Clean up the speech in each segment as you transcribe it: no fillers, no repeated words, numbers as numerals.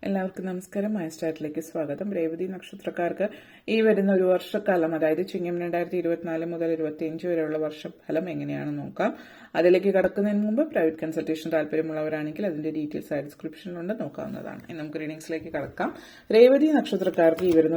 എല്ലാവർക്കും നമസ്കാരം. മൈസ്റ്റാറ്റിലേക്ക് സ്വാഗതം. രേവതി നക്ഷത്രക്കാർക്ക് ഈ വരുന്ന ഒരു വർഷക്കാലം, അതായത് ചിങ്ങം 2024 മുതൽ 25 വരെയുള്ള വർഷഫലം എങ്ങനെയാണെന്ന് നോക്കാം. അതിലേക്ക് കടക്കുന്നതിന് മുമ്പ് പ്രൈവറ്റ് കൺസൾട്ടേഷൻ താല്പര്യമുള്ളവരാണെങ്കിൽ അതിന്റെ ഡീറ്റെയിൽസ് ആയി ഡിസ്ക്രിപ്ഷനിലുണ്ട്, നോക്കാവുന്നതാണ്. ഇനി നമുക്ക് റീഡിംഗ്സിലേക്ക് കടക്കാം. രേവതി നക്ഷത്രക്കാർക്ക് ഈ വരുന്ന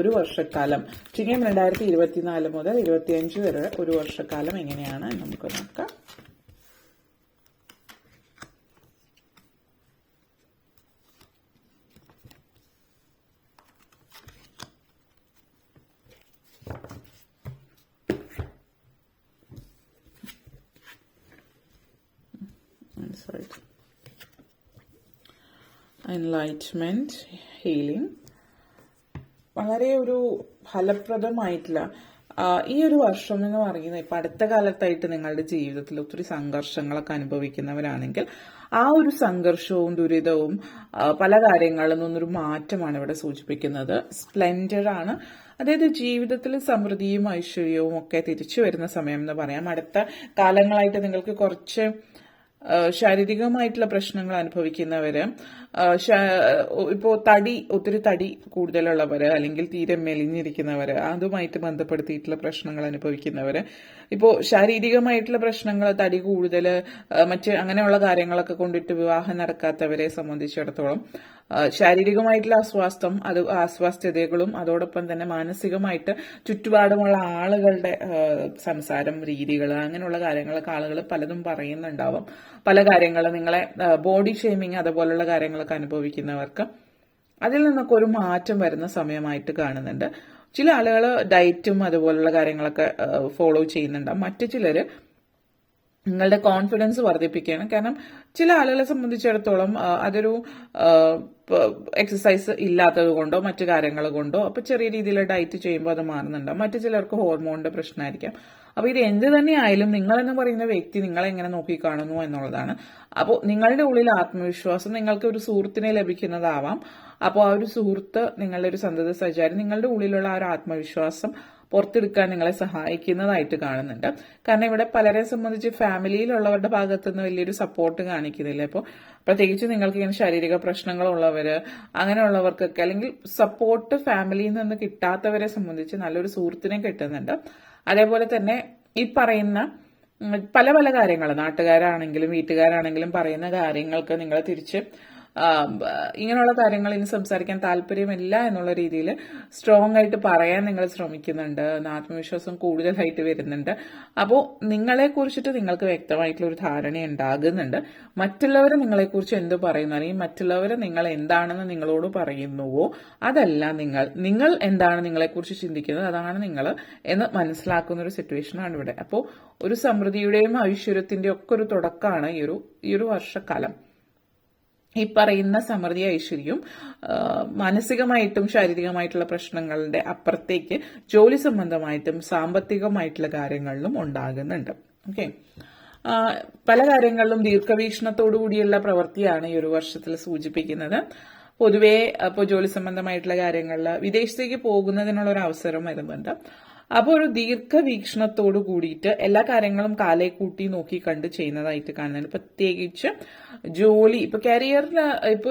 ഒരു വർഷക്കാലം ചിങ്ങം 2024 മുതൽ 25 വരെ ഒരു വർഷക്കാലം എങ്ങനെയാണ് നമുക്ക് നോക്കാം. എൻലൈറ്റ്മെന്റ്, ഹീലിംഗ്, വളരെ ഒരു ഫലപ്രദമായിട്ടുള്ള ഈ ഒരു വർഷം എന്ന് പറയുന്നത് ഇപ്പൊ അടുത്ത കാലത്തായിട്ട് നിങ്ങളുടെ ജീവിതത്തിൽ ഒത്തിരി സംഘർഷങ്ങളൊക്കെ അനുഭവിക്കുന്നവരാണെങ്കിൽ ആ ഒരു സംഘർഷവും ദുരിതവും പല കാര്യങ്ങളിൽ നിന്നൊരു മാറ്റമാണ് ഇവിടെ സൂചിപ്പിക്കുന്നത്. സ്പ്ലെൻഡർ ആണ്, അതായത് ജീവിതത്തിൽ സമൃദ്ധിയും ഐശ്വര്യവും ഒക്കെ തിരിച്ചു വരുന്ന സമയം എന്ന് പറയാം. അടുത്ത കാലങ്ങളായിട്ട് നിങ്ങൾക്ക് കുറച്ച് ശാരീരികമായിട്ടുള്ള പ്രശ്നങ്ങൾ അനുഭവിക്കുന്നവര്, ഒത്തിരി തടി കൂടുതലുള്ളവര്, അല്ലെങ്കിൽ തീരെ മെലിഞ്ഞിരിക്കുന്നവര്, അതുമായിട്ട് ബന്ധപ്പെടുത്തിയിട്ടുള്ള പ്രശ്നങ്ങൾ അനുഭവിക്കുന്നവര്, ശാരീരികമായിട്ടുള്ള പ്രശ്നങ്ങൾ, തടി കൂടുതൽ, അങ്ങനെയുള്ള കാര്യങ്ങളൊക്കെ കൊണ്ടിട്ട് വിവാഹം നടക്കാത്തവരെ സംബന്ധിച്ചിടത്തോളം ശാരീരികമായിട്ടുള്ള അസ്വാസ്ഥ്യതകളും അതോടൊപ്പം തന്നെ മാനസികമായിട്ട് ചുറ്റുപാടുമുള്ള ആളുകളുടെ സംസാരം രീതികൾ, അങ്ങനെയുള്ള കാര്യങ്ങളൊക്കെ ആളുകൾ പലതും പറയുന്നുണ്ടാവും. പല കാര്യങ്ങൾ നിങ്ങളെ ബോഡി ഷേമിങ് അതുപോലുള്ള കാര്യങ്ങളൊക്കെ അനുഭവിക്കുന്നവർക്ക് അതിൽ നിന്നൊക്കെ ഒരു മാറ്റം വരുന്ന സമയമായിട്ട് കാണുന്നുണ്ട്. ചില ആളുകൾ ഡയറ്റും അതുപോലുള്ള കാര്യങ്ങളൊക്കെ ഫോളോ ചെയ്യുന്നുണ്ട്. മറ്റു ചിലര് നിങ്ങളുടെ കോൺഫിഡൻസ് വർദ്ധിപ്പിക്കുകയാണ്. കാരണം ചില ആളുകളെ സംബന്ധിച്ചിടത്തോളം അതൊരു എക്സസൈസ് ഇല്ലാത്തത് കൊണ്ടോ മറ്റു കാര്യങ്ങൾ കൊണ്ടോ ചെറിയ രീതിയിൽ ഡയറ്റ് ചെയ്യുമ്പോൾ അത് മാറുന്നുണ്ടാവും. മറ്റു ചിലർക്ക് ഹോർമോണിന്റെ പ്രശ്നമായിരിക്കാം. അപ്പൊ ഇത് എന്ത് തന്നെ ആയാലും നിങ്ങളെന്ന് പറയുന്ന വ്യക്തി നിങ്ങളെ എങ്ങനെ നോക്കിക്കാണുന്നു എന്നുള്ളതാണ്. അപ്പോൾ നിങ്ങളുടെ ഉള്ളിൽ ആത്മവിശ്വാസം, നിങ്ങൾക്ക് ഒരു സുഹൃത്തിനെ ലഭിക്കുന്നതാവാം. അപ്പോൾ ആ ഒരു സുഹൃത്ത്, നിങ്ങളുടെ ഒരു സന്തത സഹചാരി, നിങ്ങളുടെ ഉള്ളിലുള്ള ആ ഒരു ആത്മവിശ്വാസം പുറത്തെടുക്കാൻ നിങ്ങളെ സഹായിക്കുന്നതായിട്ട് കാണുന്നുണ്ട്. കാരണം ഇവിടെ പലരെ സംബന്ധിച്ച് ഫാമിലിയിലുള്ളവരുടെ ഭാഗത്തുനിന്ന് വലിയൊരു സപ്പോർട്ട് കാണിക്കുന്നില്ല. ഇപ്പോൾ പ്രത്യേകിച്ച് നിങ്ങൾക്ക് ഇങ്ങനെ ശാരീരിക പ്രശ്നങ്ങളുള്ളവര്, അങ്ങനെയുള്ളവർക്കൊക്കെ, അല്ലെങ്കിൽ സപ്പോർട്ട് ഫാമിലിയിൽ നിന്ന് കിട്ടാത്തവരെ സംബന്ധിച്ച് നല്ലൊരു സുഹൃത്തിനെ കിട്ടുന്നുണ്ട്. അതേപോലെ തന്നെ ഈ പറയുന്ന പല പല കാര്യങ്ങൾ, നാട്ടുകാരാണെങ്കിലും വീട്ടുകാരാണെങ്കിലും പറയുന്ന കാര്യങ്ങൾക്ക് നിങ്ങൾ തിരിച്ച് ഇങ്ങനെയുള്ള കാര്യങ്ങൾ ഇനി സംസാരിക്കാൻ താല്പര്യമില്ല എന്നുള്ള രീതിയിൽ സ്ട്രോങ് ആയിട്ട് പറയാൻ നിങ്ങൾ ശ്രമിക്കുന്നുണ്ട്. ആത്മവിശ്വാസം കൂടുതലായിട്ട് വരുന്നുണ്ട്. അപ്പോൾ നിങ്ങളെ കുറിച്ചിട്ട് നിങ്ങൾക്ക് വ്യക്തമായിട്ടുള്ള ഒരു ധാരണ ഉണ്ടാകുന്നുണ്ട്. മറ്റുള്ളവർ നിങ്ങളെക്കുറിച്ച് എന്ത് പറയുന്നു, അല്ലെങ്കിൽ മറ്റുള്ളവർ നിങ്ങൾ എന്താണെന്ന് നിങ്ങളോട് പറയുന്നുവോ അതല്ല നിങ്ങൾ എന്താണ് നിങ്ങളെക്കുറിച്ച് ചിന്തിക്കുന്നത്, അതാണ് നിങ്ങൾ എന്ന് മനസ്സിലാക്കുന്ന ഒരു സിറ്റുവേഷനാണ് ഇവിടെ. അപ്പോൾ ഒരു സമൃദ്ധിയുടെയും ഐശ്വര്യത്തിന്റെയും ഒക്കെ ഒരു തുടക്കമാണ് ഈ ഒരു വർഷക്കാലം. ഈ പറയുന്ന സമൃദ്ധി ഐശ്വര്യവും മാനസികമായിട്ടും ശാരീരികമായിട്ടുള്ള പ്രശ്നങ്ങളുടെ അപ്പുറത്തേക്ക് ജോലി സംബന്ധമായിട്ടും സാമ്പത്തികമായിട്ടുള്ള കാര്യങ്ങളിലും ഉണ്ടാകുന്നുണ്ട്. ഓക്കെ, പല കാര്യങ്ങളിലും ദീർഘവീക്ഷണത്തോടു കൂടിയുള്ള പ്രവൃത്തിയാണ് ഈ ഒരു വർഷത്തിൽ സൂചിപ്പിക്കുന്നത്. പൊതുവെ ജോലി സംബന്ധമായിട്ടുള്ള കാര്യങ്ങളിൽ വിദേശത്തേക്ക് പോകുന്നതിനുള്ള ഒരു അവസരം വരുന്നുണ്ട്. അപ്പോൾ ഒരു ദീർഘവീക്ഷണത്തോടു കൂടിയിട്ട് എല്ലാ കാര്യങ്ങളും കാലേ കൂട്ടി നോക്കി കണ്ട് ചെയ്യുന്നതായിട്ട് കാണുന്നുണ്ട്. പ്രത്യേകിച്ച് ജോലി, കരിയറിൽ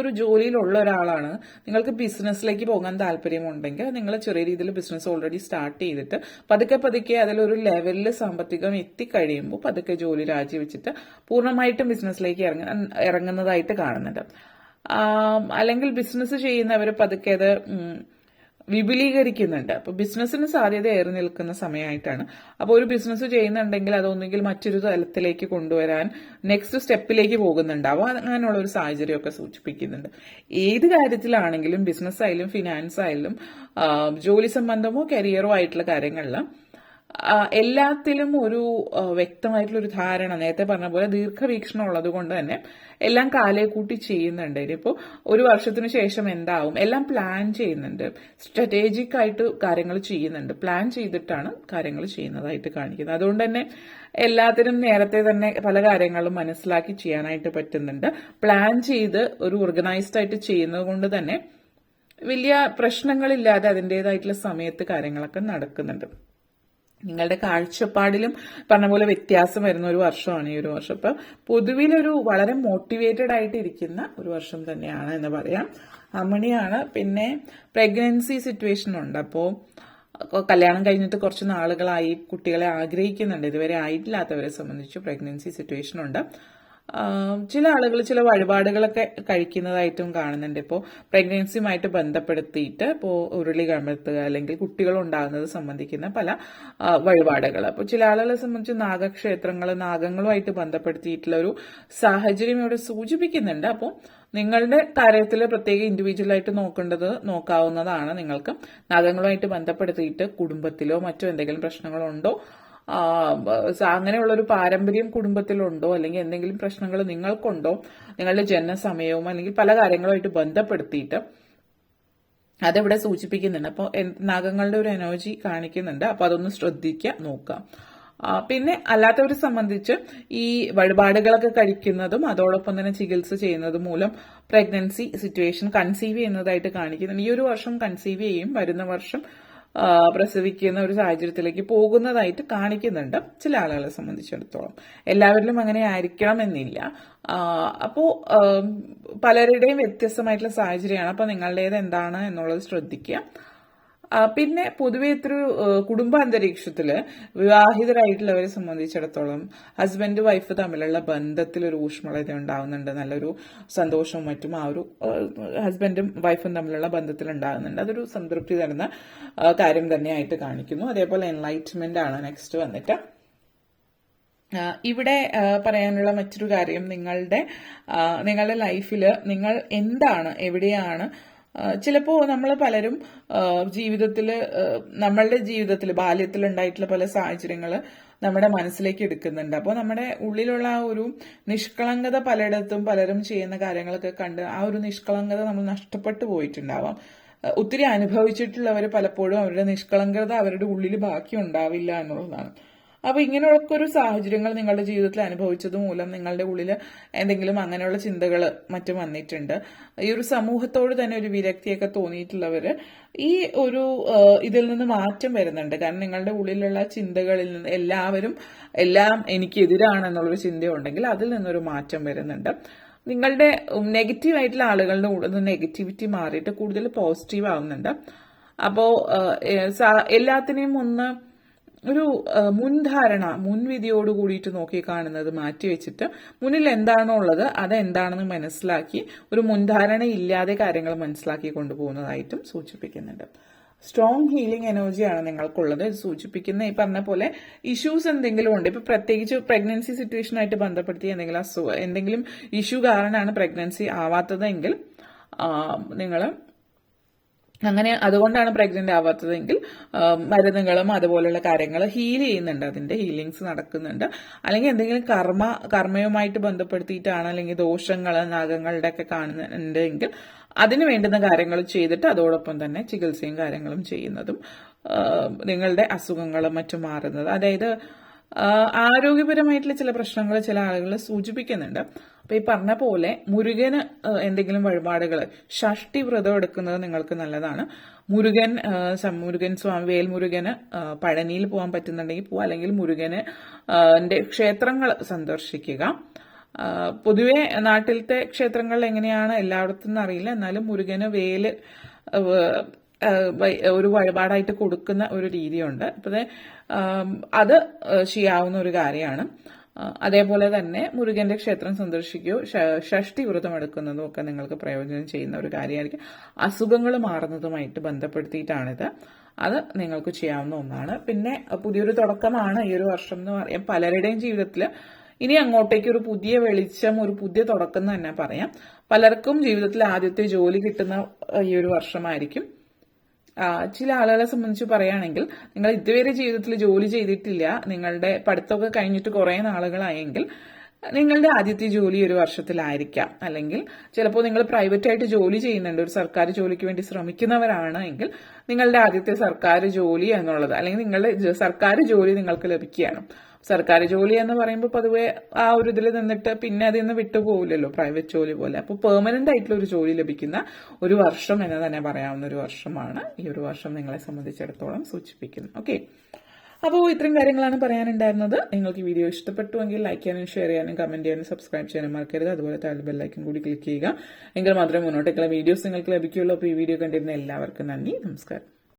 ഒരു ജോലിയിലുള്ള ഒരാളാണ്, നിങ്ങൾക്ക് ബിസിനസ്സിലേക്ക് പോകാൻ താല്പര്യമുണ്ടെങ്കിൽ നിങ്ങൾ ചെറിയ രീതിയിൽ ബിസിനസ് ഓൾറെഡി സ്റ്റാർട്ട് ചെയ്തിട്ട് പതുക്കെ അതിലൊരു ലെവലിൽ സാമ്പത്തികം എത്തിക്കഴിയുമ്പോൾ പതുക്കെ ജോലി രാജിവെച്ചിട്ട് പൂർണ്ണമായിട്ടും ബിസിനസ്സിലേക്ക് ഇറങ്ങുന്നതായിട്ട് കാണുന്നുണ്ട്. അല്ലെങ്കിൽ ബിസിനസ് ചെയ്യുന്നവർ പതുക്കെ അത് വിപുലീകരിക്കുന്നുണ്ട്. അപ്പൊ ബിസിനസ്സിന് സാധ്യത ഏറി നിൽക്കുന്ന സമയമായിട്ടാണ്. അപ്പോൾ ഒരു ബിസിനസ് ചെയ്യുന്നുണ്ടെങ്കിൽ അതൊന്നെങ്കിൽ മറ്റൊരു തലത്തിലേക്ക് കൊണ്ടുവരാൻ നെക്സ്റ്റ് സ്റ്റെപ്പിലേക്ക് പോകുന്നുണ്ടാവും. അങ്ങനെയുള്ള ഒരു സാഹചര്യമൊക്കെ സൂചിപ്പിക്കുന്നുണ്ട്. ഏത് കാര്യത്തിലാണെങ്കിലും, ബിസിനസ് ആയാലും ഫിനാൻസ് ആയാലും ജോലി സംബന്ധമോ കരിയറോ ആയിട്ടുള്ള കാര്യങ്ങളിൽ എല്ലാത്തിലും ഒരു വ്യക്തമായിട്ടുള്ള ഒരു ധാരണ, നേരത്തെ പറഞ്ഞ പോലെ ദീർഘവീക്ഷണം ഉള്ളത് കൊണ്ട് തന്നെ എല്ലാം കാലേ കൂട്ടി ചെയ്യുന്നുണ്ട്. ഇനിയിപ്പോൾ ഒരു വർഷത്തിന് ശേഷം എന്താവും എല്ലാം പ്ലാൻ ചെയ്യുന്നുണ്ട്. സ്ട്രാറ്റജിക് ആയിട്ട് കാര്യങ്ങൾ ചെയ്യുന്നുണ്ട്. പ്ലാൻ ചെയ്തിട്ടാണ് കാര്യങ്ങൾ ചെയ്യുന്നതായിട്ട് കാണിക്കുന്നത്. അതുകൊണ്ട് തന്നെ എല്ലാത്തിനും നേരത്തെ തന്നെ പല കാര്യങ്ങളും മനസ്സിലാക്കി ചെയ്യാനായിട്ട് പറ്റുന്നുണ്ട്. പ്ലാൻ ചെയ്ത് ഒരു ഓർഗനൈസ്ഡ് ആയിട്ട് ചെയ്യുന്നത് കൊണ്ട് തന്നെ വലിയ പ്രശ്നങ്ങളില്ലാതെ അതിൻ്റെതായിട്ടുള്ള സമയത്ത് കാര്യങ്ങളൊക്കെ നടക്കുന്നുണ്ട്. നിങ്ങളുടെ കാഴ്ചപ്പാടിലും പറഞ്ഞ പോലെ വ്യത്യാസം വരുന്ന ഒരു വർഷമാണ് ഈ ഒരു വർഷം. അപ്പൊ പൊതുവിലൊരു വളരെ മോട്ടിവേറ്റഡ് ആയിട്ട് ഇരിക്കുന്ന ഒരു വർഷം തന്നെയാണ് എന്ന് പറയാം. അമണിയാണ്. പിന്നെ പ്രഗ്നൻസി സിറ്റുവേഷൻ ഉണ്ട്. അപ്പോൾ കല്യാണം കഴിഞ്ഞിട്ട് കുറച്ച് നാളുകളായി കുട്ടികളെ ആഗ്രഹിക്കുന്നുണ്ട്, ഇതുവരെ ആയിട്ടില്ലാത്തവരെ സംബന്ധിച്ച് പ്രഗ്നൻസി സിറ്റുവേഷൻ ഉണ്ട്. ചില ആളുകൾ ചില വഴിപാടുകളൊക്കെ കഴിക്കുന്നതായിട്ടും കാണുന്നുണ്ട്. ഇപ്പോൾ പ്രഗ്നൻസിയുമായിട്ട് ബന്ധപ്പെടുത്തിയിട്ട് ഇപ്പോൾ ഉരുളി കമഴ്ത്തുക അല്ലെങ്കിൽ കുട്ടികൾ ഉണ്ടാകുന്നത് സംബന്ധിക്കുന്ന പല വഴിപാടുകൾ. അപ്പോൾ ചില ആളുകളെ സംബന്ധിച്ച് നാഗക്ഷേത്രങ്ങൾ, നാഗങ്ങളുമായിട്ട് ബന്ധപ്പെടുത്തിയിട്ടുള്ള ഒരു സാഹചര്യം ഇവിടെ സൂചിപ്പിക്കുന്നുണ്ട്. അപ്പോൾ നിങ്ങളുടെ കാര്യത്തിൽ പ്രത്യേക ഇൻഡിവിജ്വലായിട്ട് നോക്കാവുന്നതാണ്. നിങ്ങൾക്ക് നാഗങ്ങളുമായിട്ട് ബന്ധപ്പെടുത്തിയിട്ട് കുടുംബത്തിലോ മറ്റോ എന്തെങ്കിലും പ്രശ്നങ്ങളുണ്ടോ, അങ്ങനെയുള്ള ഒരു പാരമ്പര്യം കുടുംബത്തിലുണ്ടോ, അല്ലെങ്കിൽ എന്തെങ്കിലും പ്രശ്നങ്ങൾ നിങ്ങൾക്കുണ്ടോ, നിങ്ങളുടെ ജനനസമയവും അല്ലെങ്കിൽ പല കാര്യങ്ങളുമായിട്ട് ബന്ധപ്പെടുത്തിയിട്ട് അതിവിടെ സൂചിപ്പിക്കുന്നുണ്ട്. അപ്പോൾ നാഗങ്ങളുടെ ഒരു എനർജി കാണിക്കുന്നുണ്ട്. അപ്പോൾ അതൊന്ന് ശ്രദ്ധിക്കുക, നോക്കാം. പിന്നെ അല്ലാത്തവരെ സംബന്ധിച്ച് ഈ വഴിപാടുകളൊക്കെ കഴിക്കുന്നതും അതോടൊപ്പം തന്നെ ചികിത്സ ചെയ്യുന്നതും മൂലം പ്രഗ്നൻസി സിറ്റുവേഷൻ കൺസീവ് ചെയ്യുന്നതായിട്ട് കാണിക്കുന്നുണ്ട്. ഈ ഒരു വർഷം കൺസീവ് ചെയ്യും, വരുന്ന വർഷം പ്രസവിക്കുന്ന ഒരു സാഹചര്യത്തിലേക്ക് പോകുന്നതായിട്ട് കാണിക്കുന്നുണ്ട് ചില ആളുകളെ സംബന്ധിച്ചിടത്തോളം. എല്ലാവരിലും അങ്ങനെ ആയിരിക്കണമെന്നില്ല. അപ്പോൾ പലരുടെയും വ്യത്യസ്തമായിട്ടുള്ള സാഹചര്യമാണ്. അപ്പോൾ നിങ്ങളുടേത് എന്താണ് എന്നുള്ളത് ശ്രദ്ധിക്കുക. പിന്നെ പൊതുവെ ഇത്ര കുടുംബ അന്തരീക്ഷത്തില് വിവാഹിതരായിട്ടുള്ളവരെ സംബന്ധിച്ചിടത്തോളം ഹസ്ബൻഡ് വൈഫ് തമ്മിലുള്ള ബന്ധത്തിൽ ഒരു ഊഷ്മളത ഉണ്ടാകുന്നുണ്ട്, നല്ലൊരു സന്തോഷവും മറ്റും ആ ഒരു ഹസ്ബൻഡും വൈഫും തമ്മിലുള്ള ബന്ധത്തിൽ ഉണ്ടാകുന്നുണ്ട്. അതൊരു സംതൃപ്തി തരുന്ന കാര്യം തന്നെയായിട്ട് കാണിക്കുന്നു. അതേപോലെ എൻലൈറ്റ്മെന്റ് ആണ് നെക്സ്റ്റ് വന്നിട്ട്. ഇവിടെ പറയാനുള്ള മറ്റൊരു കാര്യം, നിങ്ങളുടെ ലൈഫിൽ നിങ്ങൾ എന്താണ്, എവിടെയാണ്, ചിലപ്പോൾ നമ്മൾ പലരും നമ്മളുടെ ജീവിതത്തിൽ ബാല്യത്തിൽ ഉണ്ടായിട്ടുള്ള പല സാഹചര്യങ്ങൾ നമ്മുടെ മനസ്സിലേക്ക് എടുക്കുന്നുണ്ട്. അപ്പോൾ നമ്മുടെ ഉള്ളിലുള്ള ആ ഒരു നിഷ്കളങ്കത പലയിടത്തും പലരും ചെയ്യുന്ന കാര്യങ്ങളൊക്കെ കണ്ട് ആ ഒരു നിഷ്കളങ്കത നമ്മൾ നഷ്ടപ്പെട്ടു പോയിട്ടുണ്ടാവാം. ഒത്തിരി അനുഭവിച്ചിട്ടുള്ളവർ പലപ്പോഴും അവരുടെ നിഷ്കളങ്കത അവരുടെ ഉള്ളിൽ ബാക്കി ഉണ്ടാവില്ല എന്നുള്ളതാണ്. അപ്പൊ ഇങ്ങനെയൊക്കെ ഒരു സാഹചര്യങ്ങൾ നിങ്ങളുടെ ജീവിതത്തിൽ അനുഭവിച്ചത് മൂലം നിങ്ങളുടെ ഉള്ളിൽ എന്തെങ്കിലും അങ്ങനെയുള്ള ചിന്തകൾ മറ്റും വന്നിട്ടുണ്ട്. ഈ ഒരു സമൂഹത്തോട് തന്നെ ഒരു വിരക്തിയൊക്കെ തോന്നിയിട്ടുള്ളവര് ഈ ഒരു ഇതിൽ നിന്ന് മാറ്റം വരുന്നുണ്ട്. കാരണം നിങ്ങളുടെ ഉള്ളിലുള്ള ചിന്തകളിൽ നിന്ന് എല്ലാം എനിക്കെതിരാണെന്നുള്ളൊരു ചിന്തയുണ്ടെങ്കിൽ അതിൽ നിന്നൊരു മാറ്റം വരുന്നുണ്ട്. നിങ്ങളുടെ നെഗറ്റീവ് ആയിട്ടുള്ള ആളുകളുടെ ഉള്ളിൽ നിന്ന് നെഗറ്റിവിറ്റി മാറിയിട്ട് കൂടുതൽ പോസിറ്റീവ് ആവുന്നുണ്ട്. അപ്പോ എല്ലാത്തിനെയും ഒരു മുൻധാരണ, മുൻവിധിയോട് കൂടിയിട്ട് നോക്കി കാണുന്നത് മാറ്റിവെച്ചിട്ട് മുന്നിൽ എന്താണോ ഉള്ളത് അതെന്താണെന്ന് മനസ്സിലാക്കി ഒരു മുൻധാരണ ഇല്ലാതെ കാര്യങ്ങൾ മനസ്സിലാക്കി കൊണ്ടുപോകുന്നതായിട്ടും സൂചിപ്പിക്കുന്നുണ്ട്. സ്ട്രോങ് ഹീലിംഗ് എനർജിയാണ് നിങ്ങൾക്കുള്ളത്. ഇത് സൂചിപ്പിക്കുന്ന ഈ പറഞ്ഞ പോലെ ഇഷ്യൂസ് എന്തെങ്കിലും ഉണ്ട്, ഇപ്പൊ പ്രത്യേകിച്ച് പ്രഗ്നൻസി സിറ്റുവേഷനായിട്ട് ബന്ധപ്പെടുത്തി എന്തെങ്കിലും ഇഷ്യൂ കാരണമാണ് പ്രഗ്നൻസി ആവാത്തതെങ്കിൽ നിങ്ങൾ അതുകൊണ്ടാണ് പ്രഗ്നന്റ് ആവാത്തതെങ്കിൽ മരുന്നുകളും അതുപോലുള്ള കാര്യങ്ങൾ ഹീൽ ചെയ്യുന്നുണ്ട്, അതിന്റെ ഹീലിങ്സ് നടക്കുന്നുണ്ട്. അല്ലെങ്കിൽ എന്തെങ്കിലും കർമ്മയുമായിട്ട് ബന്ധപ്പെടുത്തിയിട്ടാണ്, അല്ലെങ്കിൽ ദോഷങ്ങൾ നാഗങ്ങളുടെ ഒക്കെ കാണുന്നുണ്ടെങ്കിൽ അതിന് വേണ്ടുന്ന കാര്യങ്ങൾ ചെയ്തിട്ട് അതോടൊപ്പം തന്നെ ചികിത്സയും കാര്യങ്ങളും ചെയ്യുന്നതും നിങ്ങളുടെ അസുഖങ്ങളും മറ്റും മാറുന്നത്. അതായത് ആരോഗ്യപരമായിട്ടുള്ള ചില പ്രശ്നങ്ങൾ ചില ആളുകൾ സൂചിപ്പിക്കുന്നുണ്ട്. അപ്പൊ ഈ പറഞ്ഞ പോലെ മുരുകന് എന്തെങ്കിലും വഴിപാടുകൾ, ഷഷ്ടി വ്രതം എടുക്കുന്നത് നിങ്ങൾക്ക് നല്ലതാണ്. മുരുകൻ സ്വാമി വേൽമുരുകന് പഴനിയിൽ പോകാൻ പറ്റുന്നുണ്ടെങ്കിൽ പോവാം, അല്ലെങ്കിൽ മുരുകന് ക്ഷേത്രങ്ങൾ സന്ദർശിക്കുക. പൊതുവെ നാട്ടിലത്തെ ക്ഷേത്രങ്ങളിൽ എങ്ങനെയാണ് എല്ലായിടത്തും അറിയില്ല, എന്നാലും മുരുകന് ഒരു വഴിപാടായിട്ട് കൊടുക്കുന്ന ഒരു രീതിയുണ്ട്. അപ്പൊ അത് ചെയ്യാവുന്ന ഒരു കാര്യമാണ്. അതേപോലെ തന്നെ മുരുകന്റെ ക്ഷേത്രം സന്ദർശിക്കുകയോ ഷഷ്ടി വ്രതം എടുക്കുന്നതും ഒക്കെ നിങ്ങൾക്ക് പ്രയോജനം ചെയ്യുന്ന ഒരു കാര്യമായിരിക്കും. അസുഖങ്ങൾ മാറുന്നതുമായിട്ട് ബന്ധപ്പെടുത്തിയിട്ടാണിത്. അത് നിങ്ങൾക്ക് ചെയ്യാവുന്ന ഒന്നാണ്. പിന്നെ പുതിയൊരു തുടക്കമാണ് ഈ ഒരു വർഷം എന്ന് പറയാം. പലരുടെയും ജീവിതത്തിൽ ഇനി അങ്ങോട്ടേക്ക് ഒരു പുതിയ വെളിച്ചം, ഒരു പുതിയ തുടക്കം എന്ന് തന്നെ പറയാം. പലർക്കും ജീവിതത്തിൽ ആദ്യത്തെ ജോലി കിട്ടുന്ന ഈ ഒരു വർഷമായിരിക്കും. ചില ആളുകളെ സംബന്ധിച്ച് പറയുകയാണെങ്കിൽ നിങ്ങൾ ഇതുവരെ ജീവിതത്തിൽ ജോലി ചെയ്തിട്ടില്ല, നിങ്ങളുടെ പഠിത്തമൊക്കെ കഴിഞ്ഞിട്ട് കുറേ നാളുകളായെങ്കിൽ നിങ്ങളുടെ ആദ്യത്തെ ജോലി ഒരു വർഷത്തിലായിരിക്കാം. അല്ലെങ്കിൽ ചിലപ്പോൾ നിങ്ങൾ പ്രൈവറ്റ് ആയിട്ട് ജോലി ചെയ്യുന്നുണ്ട്, ഒരു സർക്കാർ ജോലിക്ക് വേണ്ടി ശ്രമിക്കുന്നവരാണ് എങ്കിൽ നിങ്ങളുടെ ആദ്യത്തെ സർക്കാർ ജോലി എന്നുള്ളത്, അല്ലെങ്കിൽ നിങ്ങളുടെ സർക്കാർ ജോലി നിങ്ങൾക്ക് ലഭിക്കുകയാണ്. സർക്കാർ ജോലി എന്ന് പറയുമ്പോൾ പൊതുവെ ആ ഒരു ഇതിൽ നിന്നിട്ട് പിന്നെ അതിൽ നിന്ന് വിട്ടുപോകില്ലല്ലോ, പ്രൈവറ്റ് ജോലി പോലെ. അപ്പോൾ പെർമനന്റ് ആയിട്ടുള്ള ഒരു ജോലി ലഭിക്കുന്ന ഒരു വർഷം എന്ന് തന്നെ പറയാവുന്ന ഒരു വർഷമാണ് ഈ ഒരു വർഷം നിങ്ങളെ സംബന്ധിച്ചിടത്തോളം സൂചിപ്പിക്കുന്നത്. ഓക്കെ, അപ്പോൾ ഇത്രയും കാര്യങ്ങളാണ് പറയാനുണ്ടായിരുന്നത്. നിങ്ങൾക്ക് ഈ വീഡിയോ ഇഷ്ടപ്പെട്ടുവെങ്കിൽ ലൈക്ക് ചെയ്യാനും ഷെയർ ചെയ്യാനും കമന്റ് ചെയ്യാനും സബ്സ്ക്രൈബ് ചെയ്യാനും മറക്കരുത്. അതുപോലെ താഴെ ബെല്ലൈക്കൻ കൂടി ക്ലിക്ക് ചെയ്യുക. എങ്കിൽ മാത്രമേ മുന്നോട്ടേക്കുള്ള വീഡിയോസ് നിങ്ങൾക്ക് ലഭിക്കുകയുള്ളൂ. അപ്പോൾ ഈ വീഡിയോ കണ്ടിരുന്ന എല്ലാവർക്കും നന്ദി, നമസ്കാരം.